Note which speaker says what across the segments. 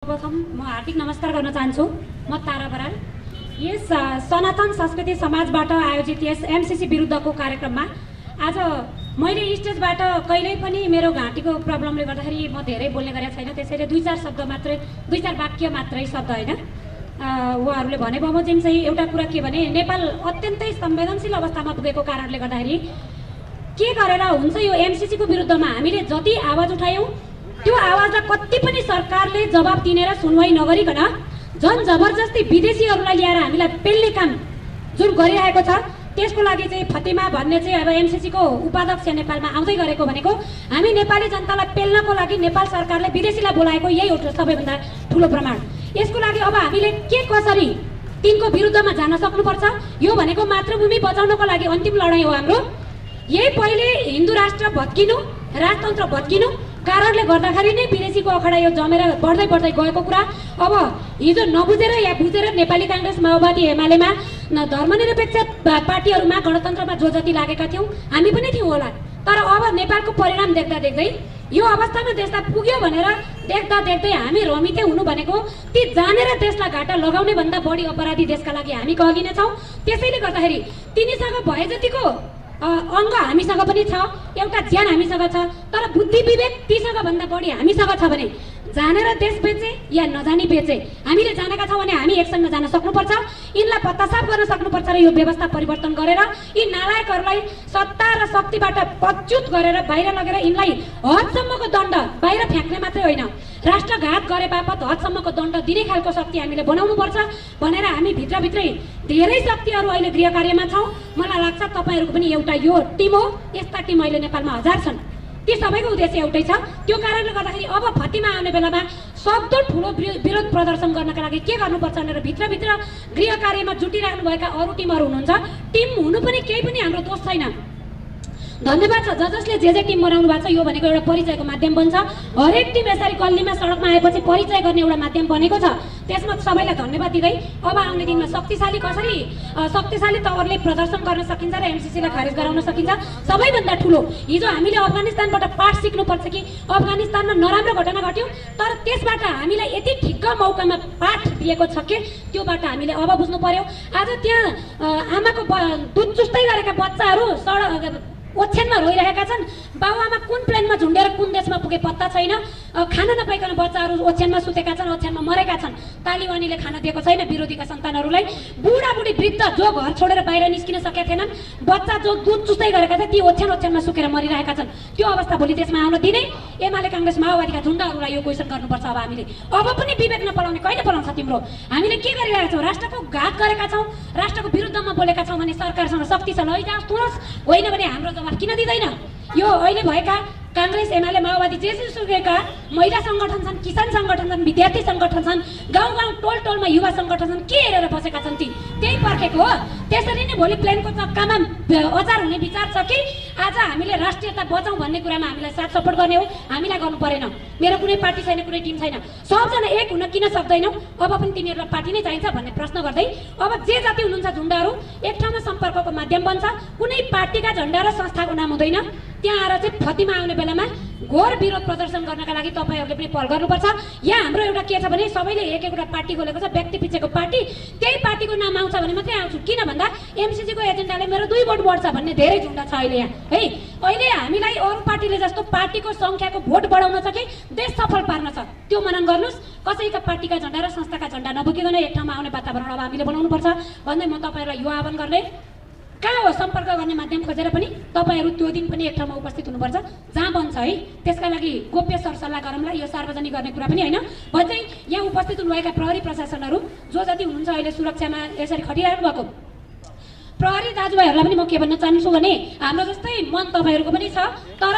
Speaker 1: सर्वप्रथम म हार्दिक नमस्कार गर्न चाहन्छु। म तारा बराल यस सनातन संस्कृति समाजबाट आयोजित यस एमसीसी विरुद्धको कार्यक्रममा आज मैले स्टेजबाट कहिल्यै पनि मेरो घाँटीको प्रब्लमले गर्दाखेरि म धेरै बोल्ने गरेको छैन, त्यसैले दुई चार वाक्य मात्रै शब्द होइन उहाँहरूले भने बमोजिम चाहिँ एउटा कुरा के भने नेपाल अत्यन्तै संवेदनशील अवस्थामा पुगेको कारणले गर्दाखेरि के गरेर हुन्छ यो एमसीसीको विरुद्धमा हामीले जति आवाज उठायौँ त्यो आवाजलाई कति पनि सरकारले जवाब दिने र सुनवाई नगरिकन झन् जबरजस्ती विदेशीहरूलाई ल्याएर हामीलाई पेल्ने काम जुन गरिरहेको छ त्यसको लागि चाहिँ फतिमा भन्ने चाहिँ अब एमसीसीको उपाध्यक्ष नेपालमा आउँदै गरेको भनेको हामी नेपाली जनतालाई पेल्नको लागि नेपाल सरकारले विदेशीलाई बोलाएको यही हो सबैभन्दा ठुलो प्रमाण। यसको लागि अब हामीले के कसरी तिनको विरुद्धमा जान सक्नुपर्छ यो भनेको मातृभूमि बचाउनको लागि अन्तिम लडाइँ हो हाम्रो। यही पहिले हिन्दू राष्ट्र भत्किनु राजतन्त्र भत्किनु कारणले गर्दाखेरि नै विदेशीको अखडा यो जमेर बढ्दै गएको कुरा अब हिजो नबुझेर या बुझेर नेपाली काङ्ग्रेस माओवादी एमालेमा धर्मनिरपेक्ष पार्टीहरूमा गणतन्त्रमा जो जति लागेका थियौँ हामी पनि थियौँ होला, तर अब नेपालको परिणाम देख्दा देख्दै यो अवस्थामा देशलाई पुग्यो भनेर देख्दा देख्दै हामी रमिते हुनु भनेको ती जानेर देशलाई घाटा लगाउने भन्दा बढी अपराधी देशका लागि हामी कहलिने छौँ। त्यसैले गर्दाखेरि तिनीसँग भए जतिको अङ्ग हामीसँग पनि छ, एउटा ज्यान हामीसँग छ, तर बुद्धि विवेक तीसँग भन्दा बढी हामीसँग छ भने जानेर देश बेचे या नजानी बेचे हामीले जानेका छौँ भने हामी एकसँग जान सक्नुपर्छ, यिनलाई पत्तासाफ गर्न सक्नुपर्छ र यो व्यवस्था परिवर्तन गरेर यी नालायकहरूलाई सत्ता र शक्तिबाट पच्युत गरेर बाहिर लगेर यिनलाई हदसम्मको दण्ड बाहिर फ्याँक्ने मात्रै होइन राष्ट्रघात गरे बापत हदसम्मको दण्ड दिने खालको शक्ति हामीले बनाउनुपर्छ भनेर हामी भित्रभित्रै धेरै शक्तिहरू अहिले गृह कार्यमा छौँ। मलाई लाग्छ तपाईँहरूको पनि एउटा यो टिम हो, यस्ता टिम अहिले नेपालमा हजार छन्, ती सबैको उद्देश्य एउटै छ। त्यो कारणले गर्दाखेरि अब फतिमा आउने बेलामा सक्दो ठुलो विरोध प्रदर्शन गर्नका लागि के गर्नुपर्छ भनेर भित्रभित्र गृह कार्यमा जुटिराख्नुभएका अरू टिमहरू हुनुहुन्छ। टिम हुनु पनि केही पनि हाम्रो दोष छैन, धन्यवाद छ जसले जे टिम बनाउनु भएको छ। यो भनेको एउटा परिचयको माध्यम बन्छ, हरेक टिम यसरी गल्लीमा सडकमा आएपछि परिचय गर्ने एउटा माध्यम बनेको छ, त्यसमा सबैलाई धन्यवाद दिँदै अब आउने दिनमा शक्तिशाली तवरले प्रदर्शन गर्न सकिन्छ र एमसीसीलाई खारेज गराउन सकिन्छ। सबैभन्दा ठुलो हिजो हामीले अफगानिस्तानबाट पाठ सिक्नुपर्छ कि अफगानिस्तानमा नराम्रो घटना घट्यो तर त्यसबाट हामीलाई यति ठिक्क मौकामा पाठ दिएको छ कि त्योबाट हामीले अब बुझ्नु पर्यो। आज त्यहाँ आमाको दुध चुस्दै गरेका बच्चाहरू ओछ्यानमा रोइरहेका छन्, बाबुआमा कुन प्लेनमा झुन्डेर कुन देशमा पुगे पत्ता छैन, खाना नपाइकन बच्चाहरू ओछ्यानमा सुतेका छन्, ओछ्यानमा मरेका छन्, तालिबानीले खाना दिएको छैन विरोधीका सन्तानहरूलाई, बुढाबुढी वृद्ध जो घर छोडेर बाहिर निस्किन सकेका थिएनन्, बच्चा जो दुध चुस्दै गरेका थिए ती ओछ्यानमा सुकेर मरिरहेका छन्। त्यो अवस्था भोलि देशमा आउन दिने एमाले काङ्ग्रेस माओवादीका झुन्डाहरूलाई यो क्वेसन गर्नुपर्छ। अब हामीले अब पनि विवेक नपलाउने कहिले पलाउँछ तिम्रो? हामीले के गरिरहेका छौँ? राष्ट्रको घात गरेका छौँ, राष्ट्रको विरुद्धमा बोलेका छौँ भने सरकारसँग शक्ति छ लैजाओस् तुरस, होइन भने हाम्रो जवाफ किन दिँदैन? यो अहिले भएका काङ्ग्रेस एमाले माओवादी जेसुकैका महिला सङ्गठन छन्, किसान सङ्गठन छन्, विद्यार्थी सङ्गठन छन्, गाउँ टोलमा युवा सङ्गठन छन्, के हेरेर बसेका छन् ती? त्यही पर्खेको हो। त्यसरी नै भोलि प्लेनको चक्कामा अचार हुने विचार छ कि आज हामीले राष्ट्रियता बचाउँ भन्ने कुरामा हामीलाई साथ सपोर्ट गर्ने हो, हामीलाई गर्नु परेन। मेरो कुनै पार्टी छैन, कुनै टिम छैन, सबजना एक हुन किन सक्दैनौ? अब पनि तिमीहरूलाई पार्टी नै चाहिन्छ भन्ने प्रश्न गर्दै अब जे जति हुनुहुन्छ झुन्डाहरू एक ठाउँमा सम्पर्कको माध्यम बन्छ, कुनै पार्टीका झन्डा र संस्थाको नाम हुँदैन। त्यहाँ आएर चाहिँ फतिमा आउने बेलामा घोर विरोध प्रदर्शन गर्नका लागि तपाईँहरूले पनि पहल गर्नुपर्छ। यहाँ हाम्रो एउटा के छ भने सबैले एक एउटा पार्टी खोलेको छ, व्यक्ति पिछेको पार्टी, त्यही पार्टीको नाम आउँछ भने मात्रै आउँछु, किन भन्दा एमसीसीको एजेन्डाले मेरो 2 भोट बढ्छ भन्ने धेरै झुन्डा छ अहिले यहाँ है। अहिले हामीलाई अरू पार्टीले जस्तो पार्टीको सङ्ख्याको भोट बढाउन छ कि देश सफल पार्न छ त्यो मनन गर्नुहोस्। कसैका पार्टीका झन्डा र संस्थाका झन्डा नबोकिकन एक ठाउँमा आउने वातावरण अब हामीले बनाउनुपर्छ भन्दै म तपाईँहरूलाई यो आह्वान गर्ने। कहाँ हो सम्पर्क गर्ने माध्यम खोजेर पनि तपाईँहरू त्यो दिन पनि एक ठाउँमा उपस्थित हुनुपर्छ जहाँ बन्छ है। त्यसका लागि गोप्य सरसल्लाह गरौँला, यो सार्वजनिक गर्ने कुरा पनि होइन भन्दै यहाँ उपस्थित हुनुभएका प्रहरी प्रशासनहरू जो जति हुनुहुन्छ अहिले सुरक्षामा यसरी खटिरहनु भएको प्रहरी दाजुभाइहरूलाई पनि म के भन्न चाहन्छु भने हाम्रो जस्तै मन तपाईँहरूको पनि छ, तर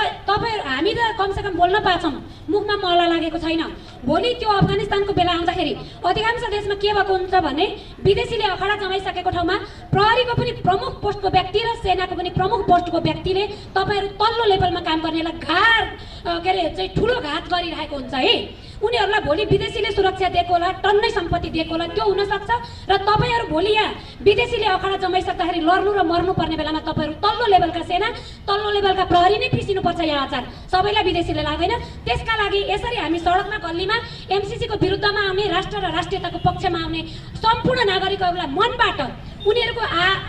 Speaker 1: हामी त कमसेकम बोल्न पाछौँ, मुखमा मल्ला लागेको छैन। भोलि त्यो अफगानिस्तानको बेला आउँदाखेरि अधिकांश देशमा के भएको हुन्छ भने विदेशीले अखडा जमाइसकेको ठाउँमा प्रहरीको पनि प्रमुख पोस्टको व्यक्ति र सेनाको पनि प्रमुख पोस्टको व्यक्तिले तपाईँहरू तल्लो लेभलमा काम गर्नेलाई ठुलो घात गरिरहेको हुन्छ है। उनीहरूलाई भोलि विदेशीले सुरक्षा दिएको होला, टन्नै सम्पत्ति दिएको होला, त्यो हुनसक्छ। र तपाईँहरू भोलि यहाँ विदेशीले अखाडा जमाइसक्दाखेरि लड्नु र मर्नु पर्ने बेलामा तपाईँहरू तल्लो लेभलका सेना, तल्लो लेभलका प्रहरी नै पिसिनुपर्छ यहाँ आचार। सबैलाई विदेशीले लाग्दैन। त्यसका लागि यसरी हामी सडकमा गल्लीमा एमसिसीको विरुद्धमा आउने, राष्ट्र र राष्ट्रियताको पक्षमा आउने सम्पूर्ण नागरिकहरूलाई मनबाट उनीहरूको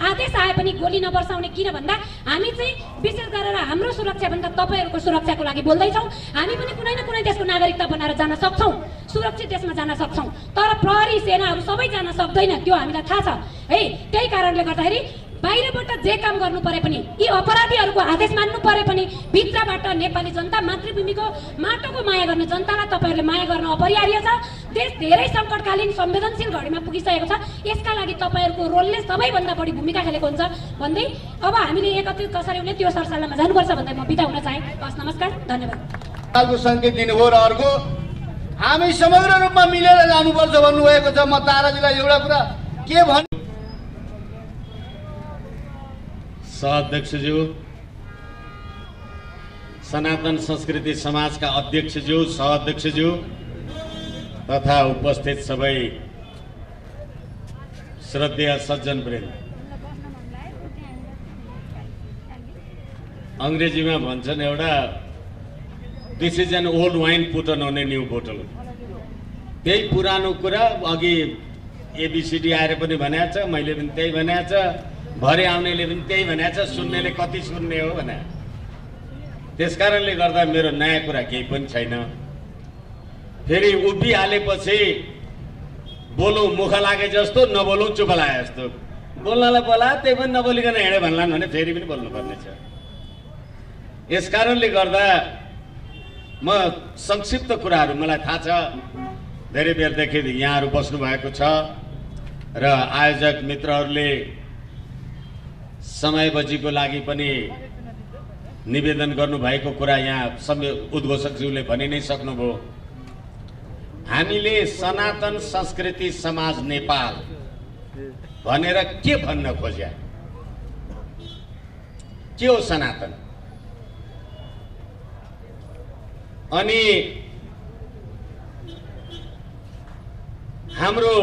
Speaker 1: आदेश आए पनि गोली नबर्साउने। किन भन्दा हामी चाहिँ विशेष गरेर हाम्रो सुरक्षा भन्दा तपाईँहरूको सुरक्षाको लागि बोल्दैछौँ। हामी पनि कुनै न कुनै देशको नागरिकता बनाएर जान सक्छौँ, सुरक्षित देशमा जान सक्छौँ। तर प्रहरी सेनाहरू सबै जान सक्दैन, त्यो हामीलाई थाहा छ है। त्यही कारणले गर्दाखेरि बाहिरबाट जे काम गर्नु परे पनि, यी अपराधीहरूको आदेश मान्नु परे पनि भित्रबाट नेपाली जनता, मातृभूमिको माटोको माया गर्ने जनतालाई तपाईँहरूले माया गर्न अपरिहार्य छ। देश धेरै सङ्कटकालीन संवेदनशील घडीमा पुगिसकेको छ। यसका लागि तपाईँहरूको रोलले सबैभन्दा बढी भूमिका खेलेको हुन्छ भन्दै अब हामीले एकत्रित कसरी हुने त्यो सरसल्लाहमा जानुपर्छ भन्दै म बिदा हुन चाहे। हस्, नमस्कार, धन्यवाद।
Speaker 2: सङ्केत दिनुभयो र अर्को हामी समग्र रूपमा मिलेर जानुपर्छ भन्नुभएको छ। म ताराजीलाई एउटा कुरा के भन्नु,
Speaker 3: सहअध्यक्षज्यू, सनातन संस्कृति समाजका अध्यक्षज्यू, सहअध्यक्षज्यू तथा उपस्थित सबै श्रद्धेय सज्जनवृन्द, अङ्ग्रेजीमा भन्छन् एउटा this is an old wine put on a new bottle. त्यही पुरानो कुरा अघि एबिसिडी आएर पनि भनेको छ, मैले पनि त्यही भनेको छ, भरे आउनेले पनि त्यही भनेको छ, सुन्नेले कति सुन्ने हो भने। त्यसकारणले गर्दा मेरो नयाँ कुरा केही पनि छैन। फेरि उभिहालेपछि बोलौँ मुख लागे जस्तो, नबोलौँ चुप लागे जस्तो। बोल्नलाई बोला त्यही पनि नबोलिकन हिँडे भन्लान् भने फेरि पनि बोल्नुपर्ने छ। यसकारणले गर्दा म संक्षिप्त कुराहरू, मलाई थाहा छ धेरै बेरदेखि यहाँहरू बस्नु भएको छ र आयोजक मित्रहरूले समय बजीको लागि पनि निवेदन गर्नुभएको कुरा यहाँ उद्घोषकज्यूले भनि नै सक्नुभयो। हामीले सनातन संस्कृति समाज नेपाल भनेर के भन्न खोज्या? के हो सनातन? अनि हाम्रो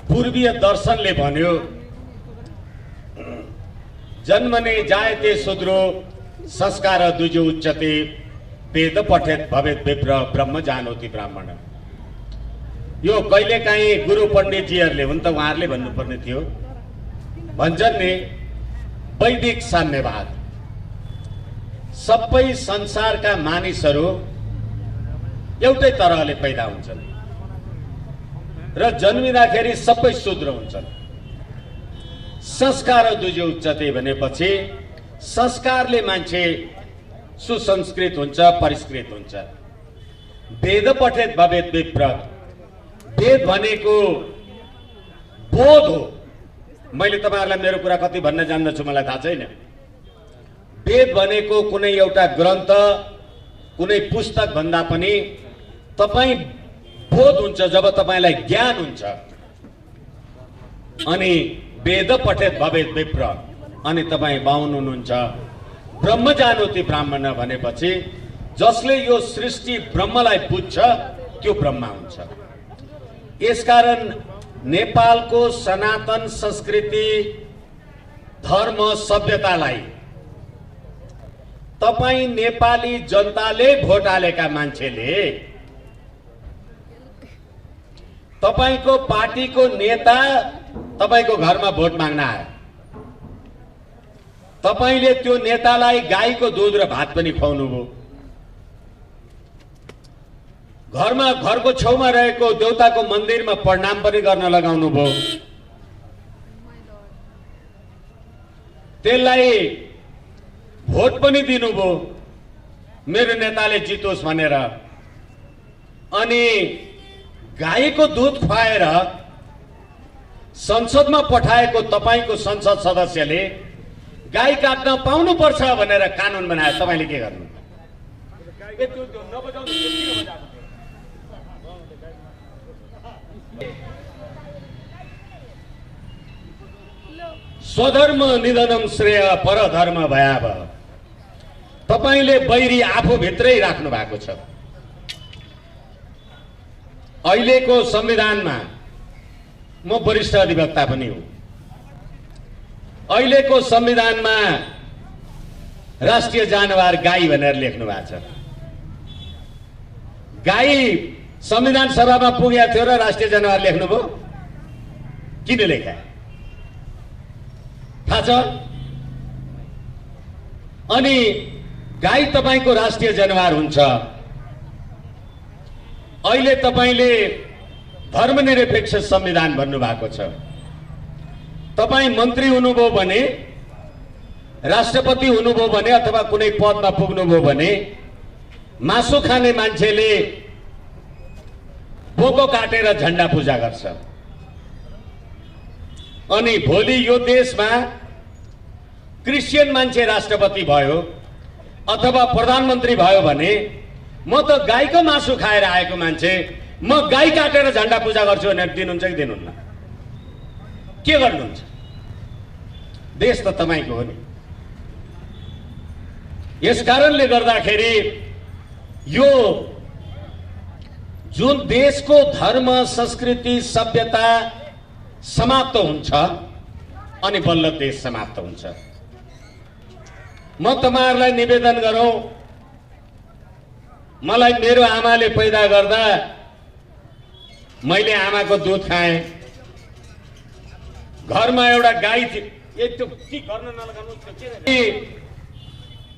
Speaker 3: पूर्वीय दर्शनले भन्यो जन्मने जायते शूद्रो संस्कार द्विजो उच्चते वेद पठेत भवेत विप्र ब्रह्म जानोति ब्राह्मण। यो कहिलेकाहीँ गुरु पण्डितजीहरूले, हुन त उहाँहरूले भन्नुपर्ने थियो, भन्छन् नि वैदिक साम्यवाद। सबै संसारका मानिसहरू एउटै तरहले पैदा हुन्छन् र जन्मिँदाखेरि सबै शूद्र हुन्छन्। संस्कार दुजे उच्चते भनेपछि संस्कारले मान्छे सुसंस्कृत हुन्छ, परिष्कृत हुन्छ। वेद पठेत भवेत विप्र, वेद भनेको बोध हो। मैले तपाईहरुलाई मेरो कुरा कति भन्न जान्दछु मलाई थाहा छैन। वेद भनेको कुनै एउटा ग्रन्थ, कुनै पुस्तक भन्दा पनि तपाई बोध हुन्छ जब तपाईलाई ज्ञान हुन्छ। अनि वेद पठेत भवेत विप्र, अनि तपाई बाहुन हुनुहुन्छ। ब्रह्म जानोति ब्राह्मण भनेपछि जसले यो सृष्टि ब्रह्मलाई बुझ्छ त्यो ब्रह्म हुन्छ। यसकारण नेपालको सनातन संस्कृति, धर्म, सभ्यतालाई तपाई नेपाली जनताले भोट हालेका मान्छेले, तपाईको पार्टीको नेता तपाईको घरमा भोट माग्न आयो, तपाईले त्यो नेतालाई गाईको दूध र भात पनि खुवाउनु भयो। घरको छेउमा रहेको देउताको मन्दिरमा प्रणाम पनि गर्न लगाउनु भयो। त्यसलाई भोट पनि दिनुभयो मेरो नेताले जितोस् भनेर। अनि गाईको दूध खुवाएर संसदमा पठाएको तपाईको संसद सदस्यले गाई काट्न पाउनु पर्छ भनेर कानुन बनाए। तपाईले के गर्नु? स्वधर्म निधनम श्रेय परधर्म भयावह। तपाईले बैरी आफूभित्रै राख्नु भएको छ। अहिलेको संविधानमा म वरिष्ठ अधिवक्ता पनि हुँ। अहिलेको संविधानमा राष्ट्रिय जनावर गाई भनेर लेख्नु भएको छ। गाई संविधान सभामा पुगेको थियो र राष्ट्रिय जनावर लेख्नुभयो? किन लेखा थाहा छ? अनि गाई तपाईको राष्ट्रिय जनावर हुन्छ। अहिले तपाईले धर्मनिरपेक्ष संविधान भन्नु भएको छ। तपाई मन्त्री हुनुभयो भने, राष्ट्रपति हुनुभयो भने अथवा कुनै पदमा पुग्नुभयो भने मासु खाने मान्छेले बोको काटेर झण्डा पूजा गर्छ। अनि भोलि यो देशमा क्रिस्चियन मान्छे राष्ट्रपति भयो अथवा प्रधानमन्त्री भयो भने म त गाईको मासु खाएर आएको मान्छे, म गाई काटेर झण्डा पूजा गर्छु भनेर दिनुहुन्छ कि दिनुहुन्न? के गर्नुहुन्छ? देश त तपाईको हो नि। यस कारणले गर्दाखेरि यो जुन देशको धर्म, संस्कृति, सभ्यता समाप्त हुन्छ अनि बल्ल देश समाप्त हुन्छ। म तपाईहरुलाई निवेदन गरौं, मलाई मेरो आमाले पैदा गर्दा मैले आमाको दुध खाएँ। घरमा एउटा गाई थियो, त्यो के गर्न नलगाउनु के,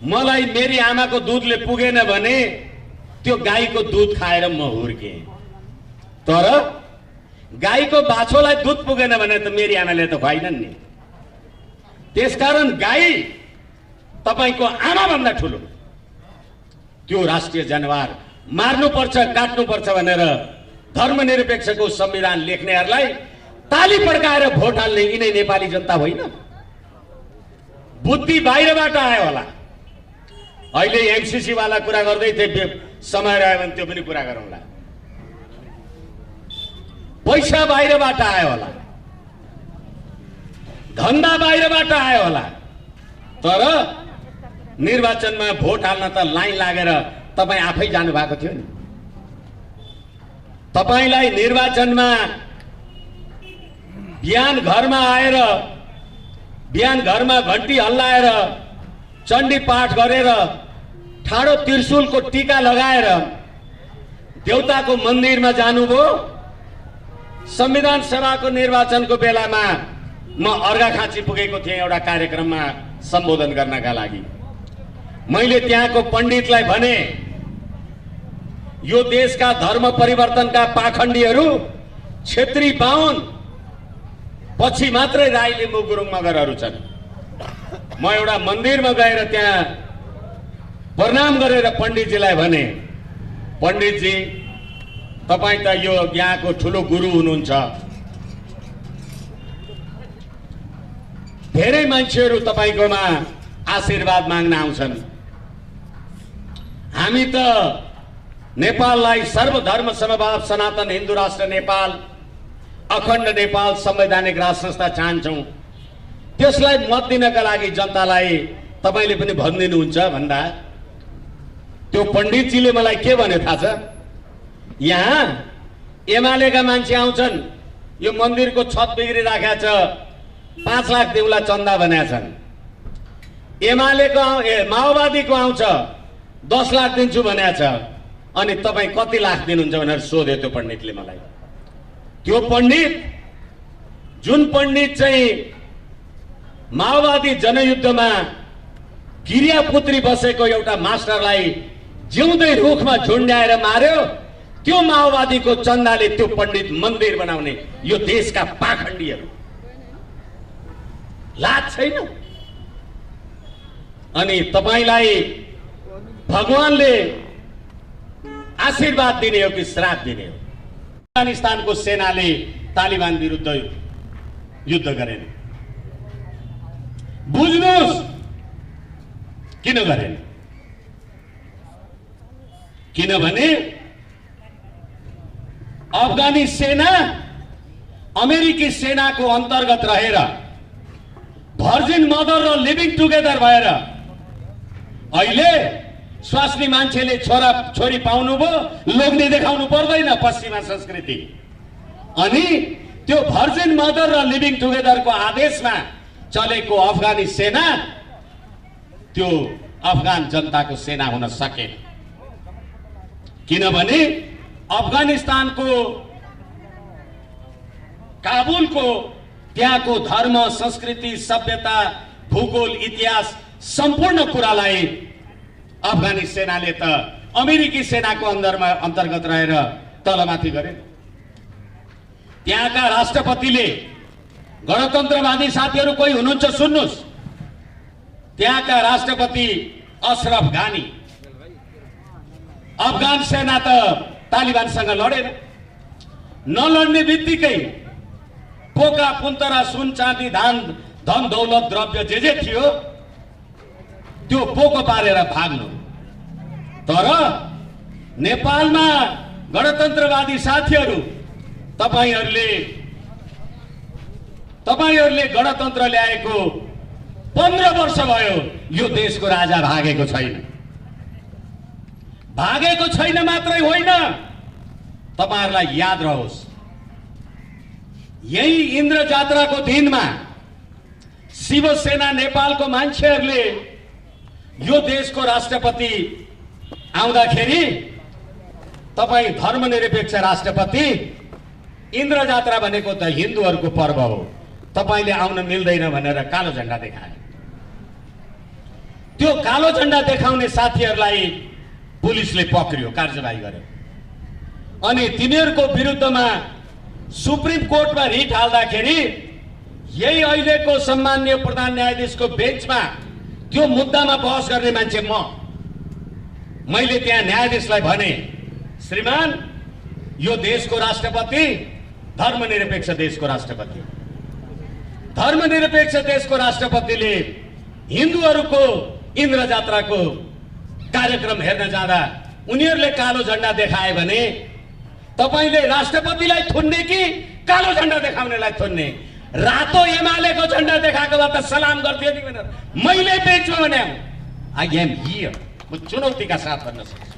Speaker 3: मलाई मेरी आमाको दुधले पुगेन भने त्यो गाईको दुध खाएर म हुर्के। तर गाईको बाछोलाई दुध पुगेन भने त मेरी आमाले त खुवाइनन् नि। त्यसकारण गाई तपाईको आमा भन्दा ठुलो। त्यो राष्ट्रिय जनावर मार्नुपर्छ, काट्नुपर्छ भनेर धर्मनिरपेक्षको संविधान लेख्नेहरूलाई ताली पड्काएर भोट हाल्ने यिनै नेपाली जनता होइन। बुद्धि बाहिरबाट आयो होला। अहिले एमसीसी वाला कुरा गर्दै थिए, समय रह्यो भने त्यो पनि कुरा गरौँला। पैसा बाहिरबाट आयो होला, धन्दा बाहिरबाट आयो होला, तर निर्वाचनमा भोट हाल्न त लाइन लागेर तपाई आफै जानु भएको थियो नि। तपाईलाई निर्वाचनमा बिहान घरमा घण्टी हल्लाएर चण्डी पाठ गरेर ठाडो त्रिशूलको टीका लगाएर देउताको मन्दिरमा जानुभयो। संविधान सभाको निर्वाचनको बेलामा म अर्घाखाँची पुगेको थिएँ एउटा कार्यक्रममा सम्बोधन गर्नका लागि। मैले त्यहाँको पण्डितलाई भने, यो देशका धर्म परिवर्तनका पाखण्डीहरू क्षेत्री बाहुन, पछि मात्रै राई लिम्बू गुरुङ मगरहरू छन्। म एउटा मन्दिरमा गएर त्यहाँ प्रणाम गरेर पण्डितजीलाई भने, पण्डितजी तपाई त यो यहाँको ठुलो गुरु हुनुहुन्छ। धेरै मान्छेहरू तपाईकोमा आशीर्वाद माग्न आउँछन्। हामी त नेपाललाई सर्वधर्म समभाव सनातन हिन्दू राष्ट्र नेपाल, अखण्ड नेपाल संवैधानिक राज संस्था चाहन्छौं। त्यसलाई मत दिनका लागि जनतालाई तपाईले पनि भनिदिनुहुन्छ भन्दा त्यो पण्डितजीले मलाई के भने थाहा छ? यहाँ एमालेका मान्छे आउँछन्, यो मन्दिरको छत बिग्रिराखेको छ, 5 लाख देउला चन्दा भनेका छन्। एमालेको माओवादीको आउँछ, 10 लाख दिन्छु भनेको छ। अनि तपाई कति लाख दिनुहुन्छ भनेर सोध्यो त्यो पण्डितले मलाई। त्यो पण्डित, जुन पण्डित चाहिँ माओवादी जनयुद्धमा गिरियापुत्री बसेको एउटा मास्टरलाई जिउँदै रुखमा झुन्ड्याएर मार्यो, त्यो माओवादीको चन्दाले त्यो पण्डित मन्दिर बनाउने यो देशका पाखण्डीहरू। लाज छैन? अनि तपाईलाई भगवानले आशीर्वाद दिने हो कि श्राप दिने हो? अफगानिस्तानको सेनाले तालिबान विरुद्ध युद्ध गरेन। बुझ्नुहोस् किन गरेन? किनभने अफगानी सेना अमेरिकी सेनाको अन्तर्गत रहेर भर्जिन मदर र लिभिङ टुगेदर भएर अहिले स्वास्नी मान्छेले छोरा छोरी पाउनु भयो, लोग्ने देखाउनु पर्दैन पश्चिमा संस्कृति। अनि त्यो भर्जिन मदर र लिभिङ टुगेदरको आदेशमा चलेको अफगानी सेना त्यो अफगान जनताको सेना हुन सकेन, किनभने अफगानिस्तानको काबुलको त्यहाँको धर्म, संस्कृति, सभ्यता, भूगोल, इतिहास सम्पूर्ण कुरालाई अफगानी सेनाले त अमेरिकी सेनाको अन्तर्गत रहेर तलमाथि गरे। त्यहाँका राष्ट्रपतिले, गणतन्त्रवादी साथीहरू कोही हुनुहुन्छ सुन्नुहोस्, त्यहाँका राष्ट्रपति अशरफ गानी, अफगान सेना त तालिबानसँग लडेन, नलड्ने बित्तिकै पोका पुन्तरा, सुन चाँदी, धन दौलत, द्रव्य जे थियो त्यो पोको पारेर भाग्नु। तर नेपालमा गणतन्त्रवादी साथीहरू, तपाईहरूले गणतन्त्र ल्याएको 15 वर्ष भयो, यो देशको राजा भागेको छैन। भागेको छैन मात्रै होइन, तपाईहरूलाई याद रहोस्, यही इन्द्र जात्राको दिनमा शिवसेना नेपालको मान्छेहरूले यो देशको राष्ट्रपति आउँदाखेरि तपाईँ धर्मनिरपेक्ष राष्ट्रपति, इन्द्र जात्रा भनेको त हिन्दूहरूको पर्व हो, तपाईँले आउन मिल्दैन भनेर कालो झण्डा देखाए। त्यो कालो झण्डा देखाउने साथीहरूलाई पुलिसले पक्रियो, कारबाही गर्यो। अनि तिनीहरूको विरुद्धमा सुप्रिम कोर्टमा रिट हाल्दाखेरि यही अहिलेको सम्माननीय प्रधान न्यायाधीशको बेन्चमा त्यो मुद्दामा बहस गर्ने मान्छे मैले त्यहाँ न्यायाधीशलाई भने, श्रीमान, यो देशको राष्ट्रपति धर्मनिरपेक्ष देशको राष्ट्रपति, धर्मनिरपेक्ष देशको राष्ट्रपतिले हिन्दूहरूको इन्द्र जात्राको कार्यक्रम हेर्न जाँदा उनीहरूले कालो झण्डा देखाए भने तपाईले राष्ट्रपतिलाई थुन्ने कि कालो झण्डा देखाउनेलाई थुन्ने? रातो एमालेको झण्डा देखाएको भए त सलाम गर्थ्यो नि भनेर मैले बेच्छु भने आई एम हियर, म चुनौतीका साथ भन्न सक्छु।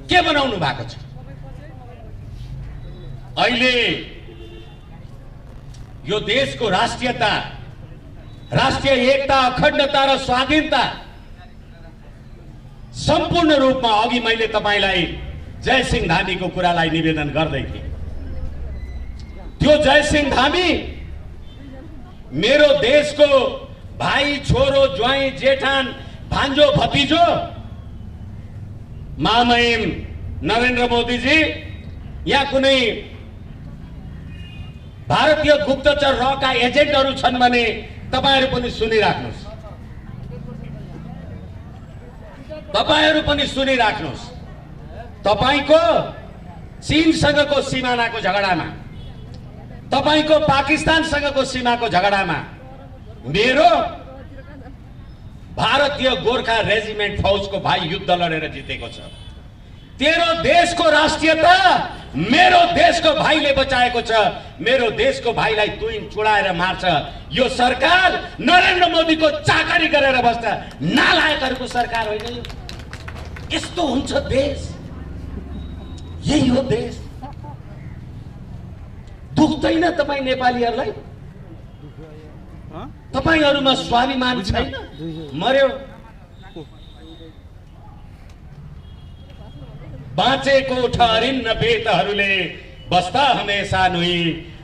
Speaker 3: के बनाउनु भएको छ अहिले? यो देशको राष्ट्रियता, राष्ट्रिय एकता, अखण्डता र स्वाधीनता सम्पूर्ण रूपमा, अघि मैले तपाईलाई जयसिंह धामीको कुरालाई निवेदन गर्दै थिएँ। त्यो जयसिंह धामी मेरो देशको भाइ, छोरो, ज्वाइँ, जेठान, भान्जो, भतिजो महामहिम नरेन्द्र मोदीजी या कुनै भारतीय गुप्तचर रका एजेन्टहरू छन् भने तपाईहरू पनि सुनिराख्नुहोस्, तपाईहरू पनि सुनिराख्नुहोस्। तपाईको चीनसँगको सीमानाको झगडामा, तपाईको पाकिस्तानसँगको सीमाको झगडामा मेरो भारतीय गोर्खा रेजिमेन्ट फौजको भाइ युद्ध लडेर जितेको छ। तेरो देशको राष्ट्रियता मेरो देशको भाइले बचाएको छ। मेरो देशको भाइलाई तुइन चुडाएर मार्छ यो सरकार, नरेन्द्र मोदीको चाकरी गरेर बस्छ। नालायकहरूको सरकार होइन यो। यस्तो हुन्छ देश, यही हो देश। दुख्दैन तपाई नेपालीहरूलाई? तपाईहरुमा स्वाभिमान छैन? मर्यो। बाँचेको ठहरिन्न बेतहरूले बस्दा हमेशा नुई,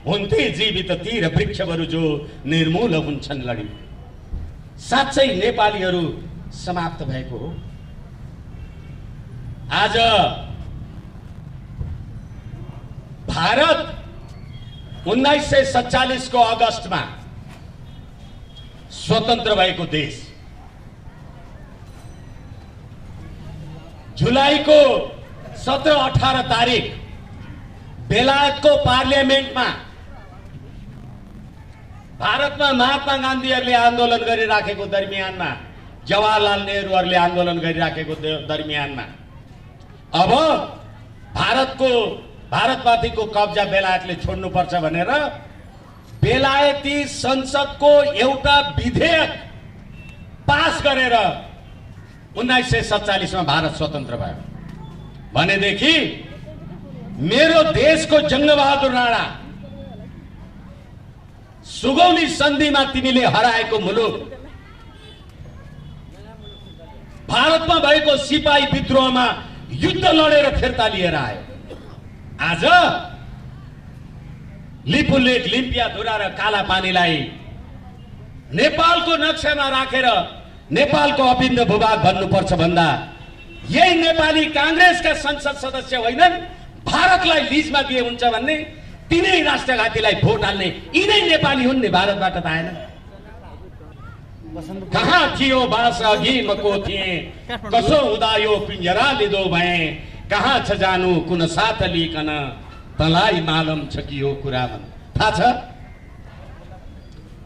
Speaker 3: हुन्थे जीवित तीर वृक्षहरू जो निर्मूल हुन्छन् लडी। साँच्चै नेपालीहरू समाप्त भएको हो। आज भारत 1947 को अगस्टमा स्वतन्त्र भएको देश, जुलाईको 17-18 तारिक बेलायतको पार्लियामेन्टमा भारतमा महात्मा गान्धीहरूले आन्दोलन गरिराखेको दरमियानमा, जवाहरलाल नेहरूहरूले आन्दोलन गरिराखेको दरमियानमा अब भारतमाथिको कब्जा बेलायतले छोड्नुपर्छ भनेर बेलायती संसदको एउटा विधेयक पास गरेर 1947 मा भारत स्वतन्त्र भयो भनेदेखि मेरो देशको जङ्गबहादुर राणा सुगौली सन्धिमा तिमीले हराएको मुलुक, भारतमा भएको सिपाही विद्रोहमा युद्ध लडेर फिर्ता लिएर आयो। आज लिपुलेख, लिम्पियाधुरा र काला पानीलाई नेपालको नक्सामा राखेर नेपालको अभिन्न भूभाग भन्नुपर्छ भन्दा यही नेपाली कांग्रेसका संसद सदस्य होइनन्, भारतलाई लिजमा दिए हुन्छ भन्ने तिनै राष्ट्रघातीलाई भोट हाल्ने यिनै नेपाली हुन् नि, भारतबाट त आएन। कहाँ थियो बास अघि म को थिएँ, कसो हुँदा यो पिंजरा लिदो भए, कहाँ छ जानु कुन साथ लिकन, तलाई मालम छ कि यो कुरा भन्। थाहा छ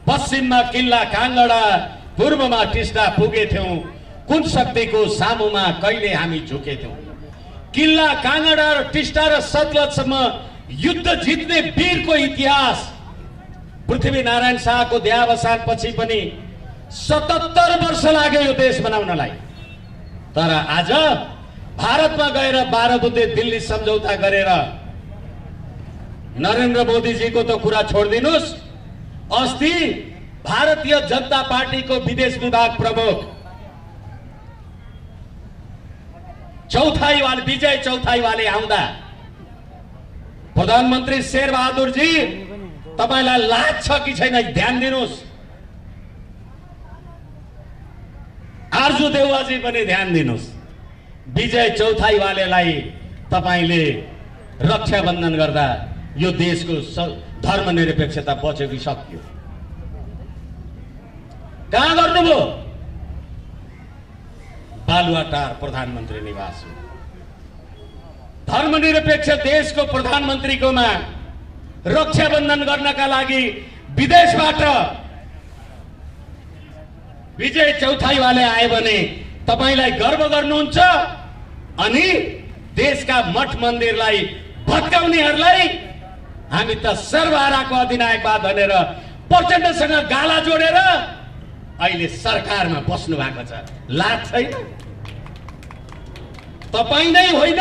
Speaker 3: पश्चिममा किल्ला काङ्गडा, पूर्वमा टिस्टा पुगेथ्यौं, कुन शक्तिको सामुमा कहिले हामी झुकेथ्यौं। किल्ला काङ्गडा र टिस्टा र सतलजसम्म युद्ध जित्ने वीरको इतिहास पृथ्वीनारायण शाहको देहावसानपछि पनि 77 वर्ष लाग्यो यो देश बनाउनलाई। तर आज भारतमा गएर 12 बुद्धे दिल्ली सम्झौता गरेर नरेन्द्र मोदीजीको त कुरा छोडिदिनुस्, अस्ति भारतीय जनता पार्टीको विदेश विभाग प्रमुख चौथाईवाले, विजय चौथाईवाले आउँदा प्रधानमन्त्री शेरबहादुर जी तपाईलाई लाज छ कि छैन ध्यान दिनुस्। आर्जु देउवाजी पनि ध्यान दिनुस्। विजय चौथाईवालेलाई तपाईले रक्षाबन्धन गर्दा यो देशको धर्मनिरपेक्षता बच्यो कि सक्यो? कहाँ गर्नुभयो? बालुवाटार प्रधानमन्त्री निवास हो। धर्मनिरपेक्ष देशको प्रधानमन्त्रीकोमा रक्षाबन्धन गर्नका लागि विदेशबाट विजय चौथाईवाले आए भने तपाईलाई गर्व गर्नुहुन्छ, अनि देशका मठ मन्दिरलाई भत्काउनेहरूलाई हामी त सर्वहाराको अधिनायकवाद भनेर प्रचण्डसँग गाला जोडेर अहिले सरकारमा बस्नु भएको छ। लाज छैन? तपाई नै होइन,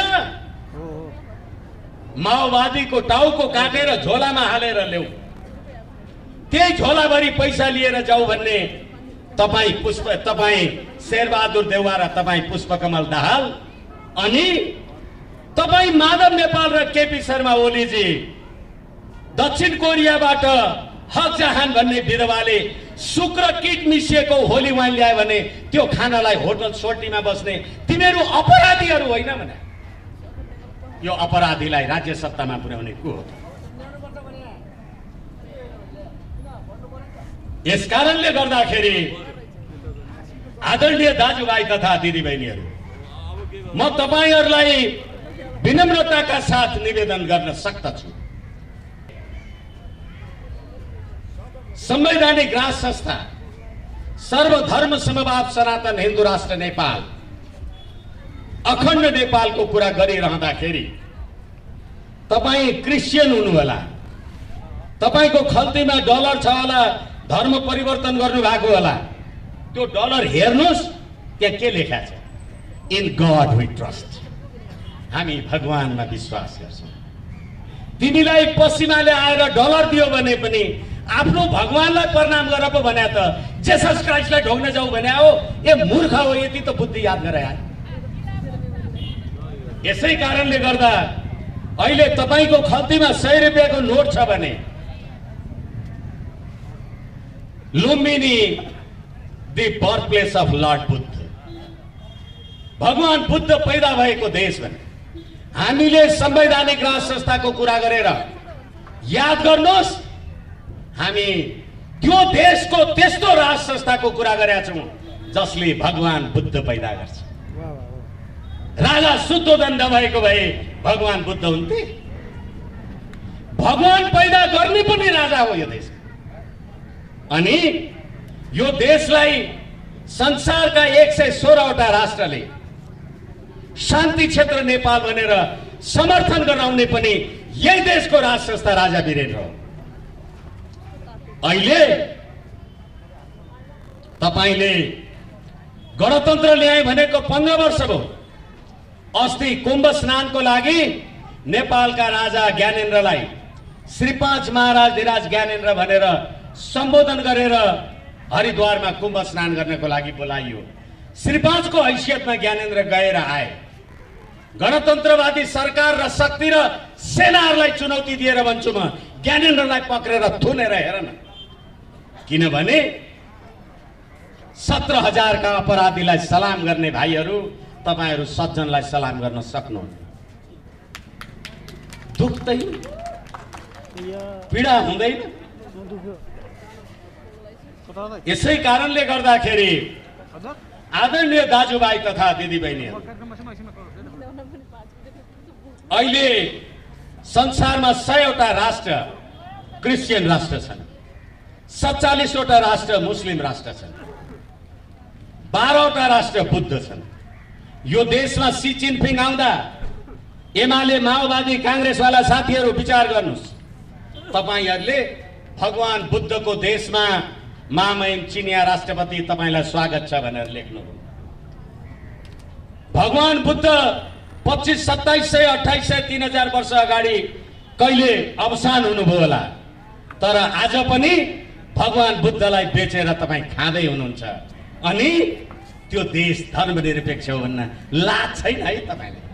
Speaker 3: माओवादीको टाउको काटेर झोलामा हालेर ल्याऊ, त्यही झोलाभरि पैसा लिएर जाऊ भन्ने तपाईँ शेरबहादुर देउवा र तपाईँ पुष्पकमल दाहाल, अनि तपाईँ माधव नेपाल र केपी शर्मा ओलीजी दक्षिण कोरियाबाट हक जहान भन्ने विधवाले शुक्र किट मिसिएको होली वाइन ल्यायो भने त्यो खानालाई होटल सोल्टीमा बस्ने तिमीहरू अपराधीहरू होइन भने यो अपराधीलाई राज्य सत्तामा पुर्याउने को हो? यस कारणले गर्दाखेरि आदरणीय दाजुभाइ तथा दिदीबहिनीहरू, म तपाईहरूलाई विनम्रताका साथ निवेदन गर्न सक्दछु। संवैधानिक राज संस्था सर्वधर्म समभाव सनातन हिन्दू राष्ट्र नेपाल अखण्ड नेपालको कुरा गरिरहँदाखेरि तपाईँ क्रिस्चियन हुनु होला, तपाईको खल्तीमा डलर छ होला, धर्म परिवर्तन गर्नु भएको होला, त्यो डलर हेर्नुस् त्यहाँ के लेखा छ? इन गॉड वी ट्रस्ट, हामी भगवानमा विश्वास गर्छौं। तिमीलाई पश्चिमाले आएर डलर दियो भने पनि आफ्नो भगवानलाई प्रणाम गर पो भने त जेसस क्राइस्टलाई ढोग्न जाऊ भने हो। ए मूर्ख हो, यति त बुद्धि याद गरे यार। यसै कारणले गर्दा अहिले तपाईको खल्तीमा 100 रुपैयाँको नोट छ भने Lumbini the birth place of Lord Buddha, भगवान बुद्ध पैदा भएको देश भने हामीले संवैधानिक राज संस्थाको कुरा गरेर याद गर्नुहोस्, हामी त्यो देशको त्यस्तो राज संस्थाको कुरा गरेका छौं जसले भगवान बुद्ध पैदा गर्छ। राजा शुद्धोदन नभएको भए भगवान बुद्ध हुन्थे? भगवान पैदा गर्ने पनि राजा हो यो देश। अनि यो देशलाई संसारका 116 वटा राष्ट्रले शान्ति क्षेत्र नेपाल भनेर समर्थन गराउने पनि यही देशको राज संस्था राजा वीरेन्द्र हो। अहिले तपाईले गणतन्त्र ल्याए भनेको 15 वर्ष भयो। अस्ति कुम्भ स्नानको लागि नेपालका राजा ज्ञानेन्द्रलाई श्री 5 महाराज धिराज ज्ञानेन्द्र भनेर सम्बोधन गरेर हरिद्वारमा कुम्भ स्नान गर्नको लागि बोलाइयो। श्री 5 को हैसियतमा ज्ञानेन्द्र गएर आए। गणतन्त्रवादी सरकार र शक्ति र सेनाहरूलाई चुनौती दिएर भन्छु म, ज्ञानेन्द्रलाई पक्रेर थुनेर हेर न। किनभने 17,000 का अपराधीलाई सलाम गर्ने भाइहरू, तपाईहरू सज्जनलाई सलाम गर्न सक्नुहुन्न। दुख्दैन, पीडा हुँदैन। यसै कारणले गर्दाखेरि आदरणीय दाजुभाइ तथा दिदीबहिनीहरू, अहिले संसारमा 100 वटा राष्ट्र क्रिस्चियन राष्ट्र छन्, 47 वटा राष्ट्र मुस्लिम राष्ट्र छन्, 12 वटा राष्ट्र बुद्ध छन्। यो देशमा सी जिनपिङ आउँदा एमाले माओवादी कांग्रेसवाला साथीहरू विचार गर्नुस्, तपाईहरूले भगवान बुद्धको देशमा महामहिम चिनिया राष्ट्रपति तपाईलाई स्वागत छ भनेर लेख्नु। भगवान बुद्ध 2500, 2700, 2800, 3000 वर्ष अगाडि कहिले अवसान हुनुभयो होला, तर आज पनि भगवान बुद्धलाई बेचेर तपाईँ खाँदै हुनुहुन्छ। अनि त्यो देश धर्मनिरपेक्ष हो भन्न लाज छैन है तपाईलाई।